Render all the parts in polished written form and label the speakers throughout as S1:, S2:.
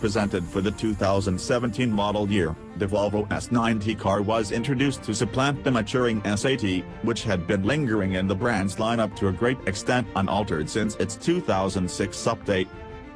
S1: presented for the 2017 model year, the Volvo S90 car was introduced to supplant the maturing S80, which had been lingering in the brand's lineup to a great extent unaltered since its 2006 update.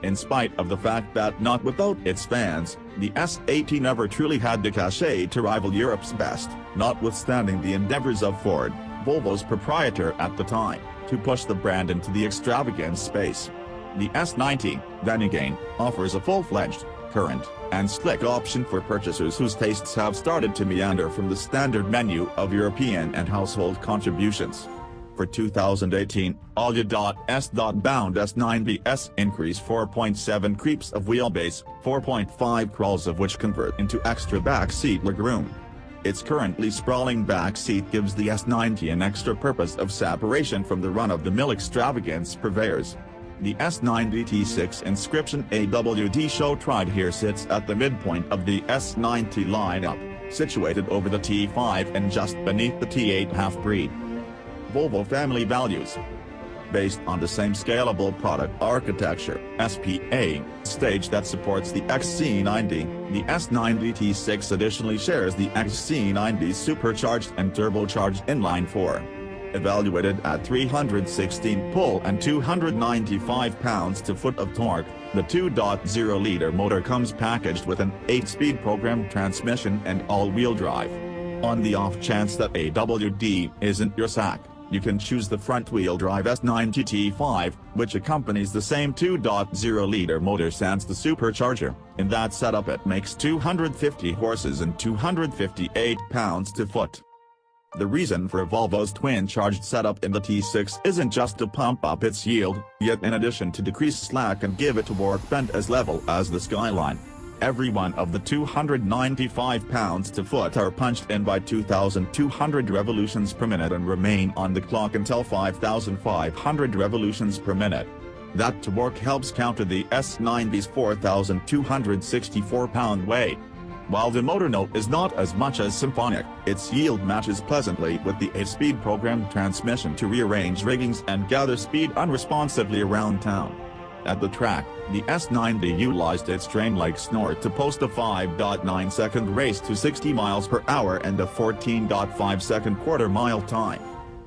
S1: In spite of the fact that not without its fans, the S80 never truly had the cachet to rival Europe's best, notwithstanding the endeavors of Ford, Volvo's proprietor at the time, to push the brand into the extravagant space. The S90, then again, offers a full-fledged, current, and slick option for purchasers whose tastes have started to meander from the standard menu of European and household contributions. For 2018, Bound S90s increase 4.7 creeps of wheelbase, 4.5 crawls of which convert into extra backseat legroom. Its currently sprawling back seat gives the S90 an extra purpose of separation from the run-of-the-mill extravagance purveyors. The S90 T6 Inscription AWD show tried here sits at the midpoint of the S90 lineup, situated over the T5 and just beneath the T8 half-breed. Volvo family values. Based on the same scalable product architecture, SPA, stage that supports the XC90, the S90 T6 additionally shares the XC90's supercharged and turbocharged inline-4. Evaluated at 316 pull and 295 pounds-to-foot of torque, the 2.0-liter motor comes packaged with an 8-speed programmed transmission and all-wheel drive. On the off chance that AWD isn't your sack, you can choose the front-wheel drive S90 T5, which accompanies the same 2.0-liter motor sans the supercharger. In that setup it makes 250 horses and 258 pounds-to-foot. The reason for Volvo's twin-charged setup in the T6 isn't just to pump up its yield, yet in addition to decrease slack and give it a work bend as level as the Skyline. Every one of the 295 pounds-to-foot are punched in by 2,200 revolutions per minute and remain on the clock until 5,500 revolutions per minute. That torque helps counter the S90's 4,264-pound weight. While the motor note is not as much as symphonic, its yield matches pleasantly with the 8-speed programmed transmission to rearrange riggings and gather speed unresponsively around town. At the track, the S90 utilized its train-like snort to post a 5.9-second race to 60 miles per hour and a 14.5-second quarter-mile time.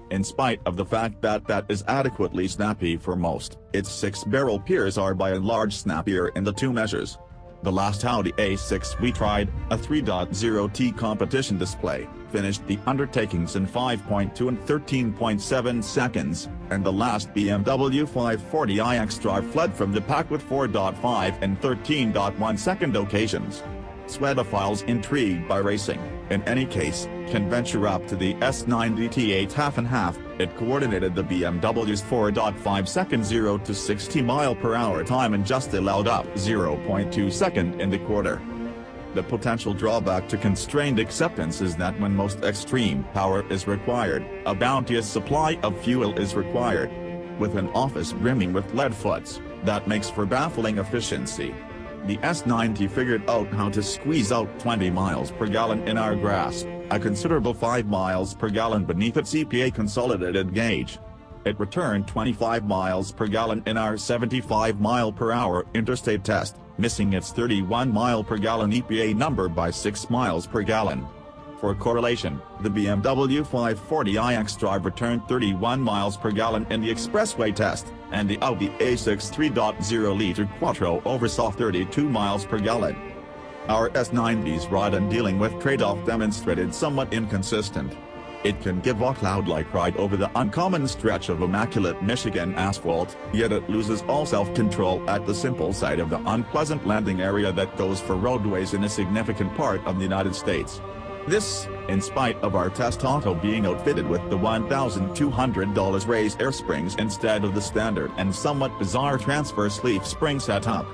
S1: In spite of the fact that that is adequately snappy for most, its 6-barrel peers are by and large snappier in the two measures. The last Audi A6 we tried, a 3.0T competition display, finished the undertakings in 5.2 and 13.7 seconds, and the last BMW 540i xDrive fled from the pack with 4.5 and 13.1 second occasions. Sweatophiles intrigued by racing, in any case, can venture up to the S90 T8 half-and-half. It coordinated the BMW's 4.5 second 0 to 60 mph time and just allowed up 0.2 second in the quarter. The potential drawback to constrained acceptance is that when most extreme power is required, a bounteous supply of fuel is required. With an office brimming with lead foots, that makes for baffling efficiency. The S90 figured out how to squeeze out 20 miles per gallon in our grasp, a considerable 5 miles per gallon beneath its EPA consolidated gauge. It returned 25 miles per gallon in our 75 mph interstate test, missing its 31 mile per gallon EPA number by 6 miles per gallon. For correlation, the BMW 540i xDrive returned 31 miles per gallon in the expressway test, and the Audi A6 3.0-liter Quattro oversaw 32 miles per gallon. Our S90's ride and dealing with trade-off demonstrated somewhat inconsistent. It can give a cloud-like ride over the uncommon stretch of immaculate Michigan asphalt, yet it loses all self-control at the simple sight of the unpleasant landing area that goes for roadways in a significant part of the United States. This, in spite of our test auto being outfitted with the $1,200 raised air springs instead of the standard and somewhat bizarre transverse leaf spring setup.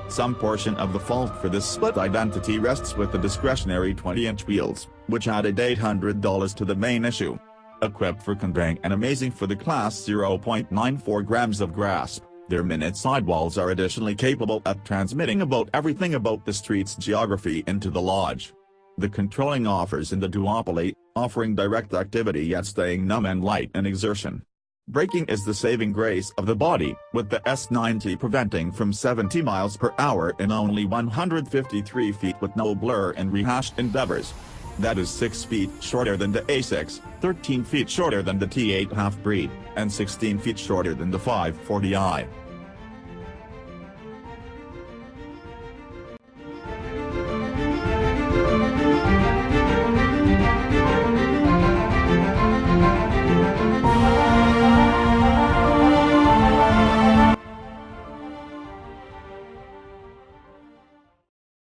S1: Some portion of the fault for this split identity rests with the discretionary 20-inch wheels, which added $800 to the main issue. Equipped for conveying and amazing for the class 0.94 grams of grasp, their minute sidewalls are additionally capable at transmitting about everything about the street's geography into the lodge. The controlling offers in the duopoly, offering direct activity yet staying numb and light in exertion. Braking is the saving grace of the body, with the S90 preventing from 70 miles per hour in only 153 feet with no blur and rehashed endeavors. That is 6 feet shorter than the A6, 13 feet shorter than the T8 half-breed, and 16 feet shorter than the 540i.